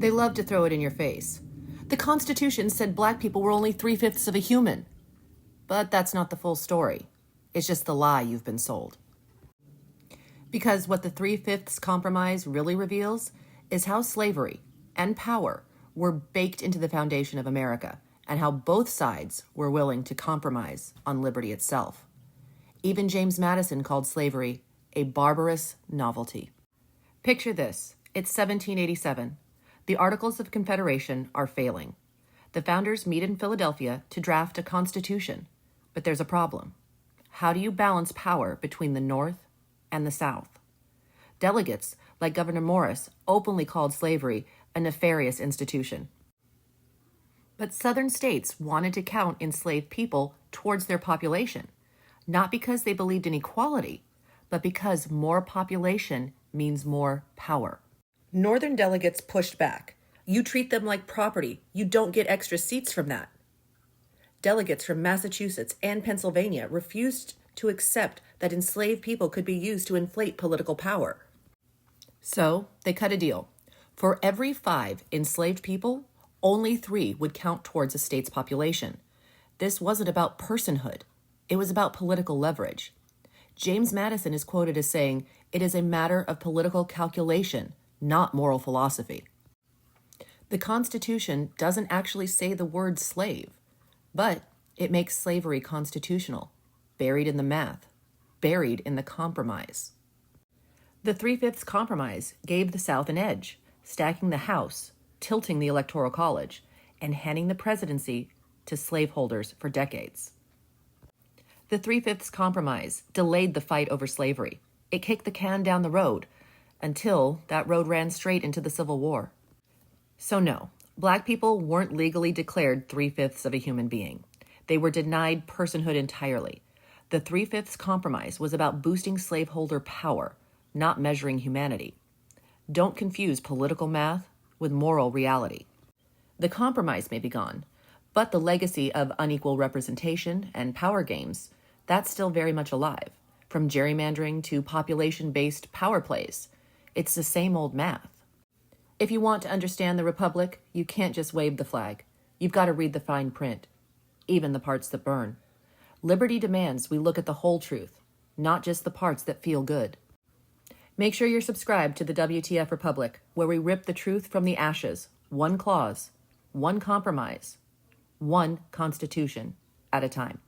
They love to throw it in your face. The Constitution said black people were only 3/5 of a human. But that's not the full story. It's just the lie you've been sold. Because what the 3/5 compromise really reveals is how slavery and power were baked into the foundation of America, and how both sides were willing to compromise on liberty itself. Even James Madison called slavery a barbarous novelty. Picture this. It's 1787. The Articles of Confederation are failing. The founders meet in Philadelphia to draft a constitution, but there's a problem. How do you balance power between the North and the South? Delegates, like Gouverneur Morris, openly called slavery a nefarious institution. But Southern states wanted to count enslaved people towards their population, not because they believed in equality, but because more population means more power. Northern delegates pushed back. You treat them like property. You don't get extra seats from that. Delegates from Massachusetts and Pennsylvania refused to accept that enslaved people could be used to inflate political power. So they cut a deal. For every 5 enslaved people, only 3 would count towards a state's population. This wasn't about personhood. It was about political leverage. James Madison is quoted as saying, "It is a matter of political calculation, not moral philosophy." The Constitution doesn't actually say the word slave, but it makes slavery constitutional, buried in the math, buried in the compromise. The 3/5 compromise gave the South an edge, stacking the House, tilting the Electoral College, and handing the presidency to slaveholders for decades. The 3/5 compromise delayed the fight over slavery. It kicked the can down the road until that road ran straight into the Civil War. So no, black people weren't legally declared 3/5 of a human being. They were denied personhood entirely. The 3/5 compromise was about boosting slaveholder power, not measuring humanity. Don't confuse political math with moral reality. The compromise may be gone, but the legacy of unequal representation and power games, that's still very much alive. From gerrymandering to population-based power plays, it's the same old math. If you want to understand the Republic, you can't just wave the flag. You've got to read the fine print, even the parts that burn. Liberty demands we look at the whole truth, not just the parts that feel good. Make sure you're subscribed to the WTF Republic, where we rip the truth from the ashes, one clause, one compromise, one constitution at a time.